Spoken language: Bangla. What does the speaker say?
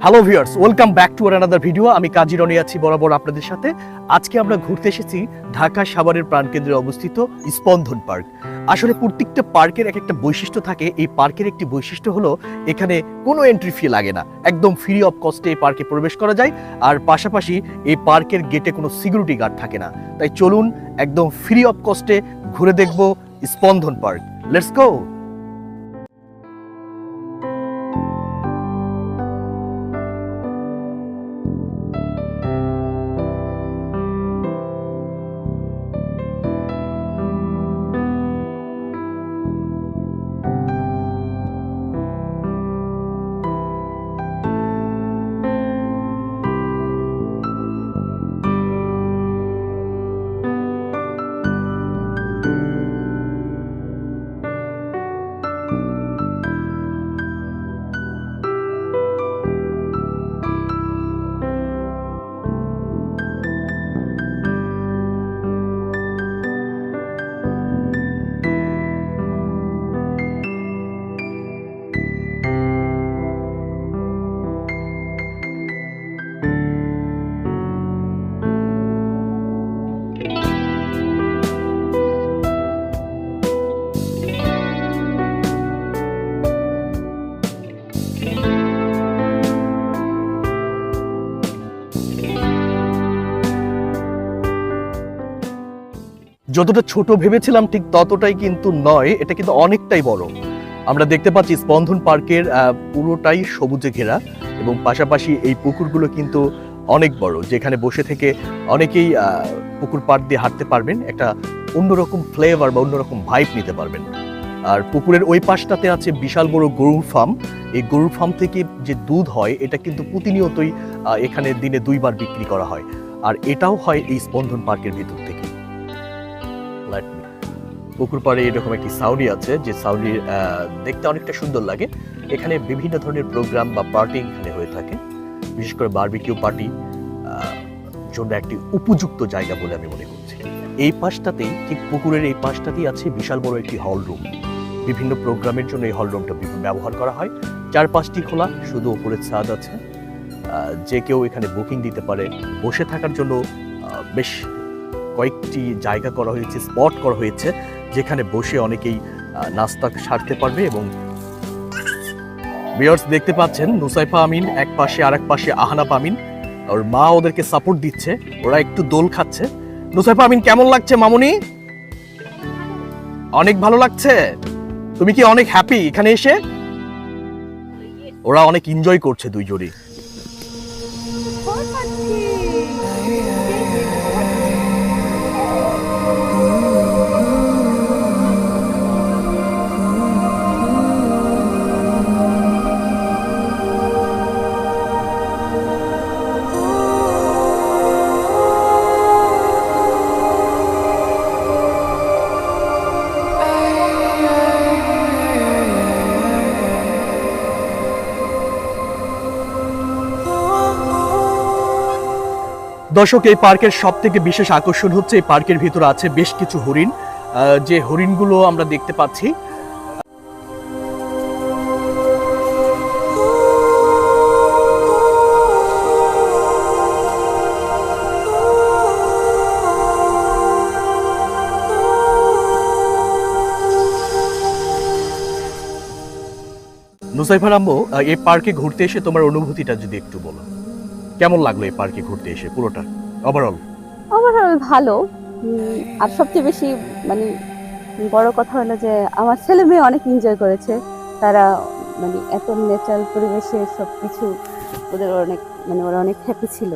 Hello viewers, welcome back to another video. আমি কাজী রনি আছি বরাবর আপনাদের সাথে। আজকে আমরা ঘুরতে এসেছি ঢাকা সাভারের প্রাণকেন্দ্রে অবস্থিত স্পন্দন পার্ক। আসলে প্রত্যেকটা পার্কের এক একটা বৈশিষ্ট্য থাকে। এই পার্কের একটি বৈশিষ্ট্য হলো এখানে কোনো এন্ট্রি ফি লাগে না, একদম ফ্রি অফ কস্টে এই পার্কে প্রবেশ করা যায়। আর পাশাপাশি এই পার্কের গেটে কোনো সিকিউরিটি গার্ড থাকে না। তাই চলুন একদম ফ্রি অফ কস্টে ঘুরে দেখব স্পন্দন পার্ক। Let's go. যতটা ছোট ভেবেছিলাম ঠিক ততটাই কিন্তু নয়, এটা কিন্তু অনেকটাই বড়। আমরা দেখতে পাচ্ছি স্পন্দন পার্কের পুরোটাই সবুজে ঘেরা এবং পাশাপাশি এই পুকুরগুলো কিন্তু অনেক বড়, যেখানে বসে থেকে অনেকেই পুকুর পাড় দিয়ে হাঁটতে পারবেন, একটা অন্যরকম ফ্লেভার বা অন্যরকম ভাইব নিতে পারবেন। আর পুকুরের ওই পাশটাতে আছে বিশাল বড় গরুর ফার্ম। এই গরুর ফার্ম থেকে যে দুধ হয় এটা কিন্তু প্রতিনিয়তই এখানে দিনে 2 বার বিক্রি করা হয়। আর এটাও হয় এই স্পন্দন পার্কের ভিতর থেকে। পুকুর পাড়ে এরকম একটি সাউনি আছে, যে সাউনি দেখতে অনেকটা সুন্দর লাগে। এখানে বিভিন্ন ধরনের প্রোগ্রাম বা পার্টি এখানে হয়ে থাকে, বিশেষ করে বারবিকিউ পার্টি জন্য একটি উপযুক্ত জায়গা বলে আমি মনে করছি। এই পাশটাতেই, ঠিক পুকুরের এই পাশটাতেই আছে বিশাল বড় একটি হল রুম। বিভিন্ন প্রোগ্রামের জন্য এই হল রুমটা ব্যবহার করা হয়। 4-5টি খোলা, শুধু উপরে ছাদ আছে। যে কেউ এখানে বুকিং দিতে পারে। বসে থাকার জন্য বেশ কয়েকটি জায়গা করা হয়েছে, স্পট করা হয়েছে, যেখানে বসে অনেকেই নাস্তা সারতে পারবে। এবং ভিউয়ার্স দেখতে পাচ্ছেন নুসাইফা আমিন এক পাশে, আর এক পাশে আহনাফ আমিন, ওর মা ওদেরকে সাপোর্ট দিচ্ছে, ওরা একটু দোল খাচ্ছে। নুসাইফা আমিন, কেমন লাগছে মামুনি? অনেক ভালো লাগছে। তুমি কি অনেক হ্যাপি এখানে এসে? ওরা অনেক এনজয় করছে দুইজনই। দর্শক, এই পার্কের সব থেকে বিশেষ আকর্ষণ হচ্ছে এই পার্কের ভিতরে আছে বেশ কিছু হরিণ। যে হরিণগুলো আমরা দেখতে পাচ্ছি, নুসাইফার আম্মু, এই পার্কে ঘুরতে এসে তোমার অনুভূতিটা যদি একটু বলো, কেমন লাগলো এই পার্কে ঘুরতে এসে পুরোটা ওভারঅল? ওভারঅল ভালো। আর সবচেয়ে বেশি মানে বড় কথা হলো যে আমার ছেলে মেয়ে অনেক এনজয় করেছে। তারা এত ন্যাচারাল পরিবেশে সবকিছু ওদের অনেক ওরা অনেক হ্যাপি ছিল।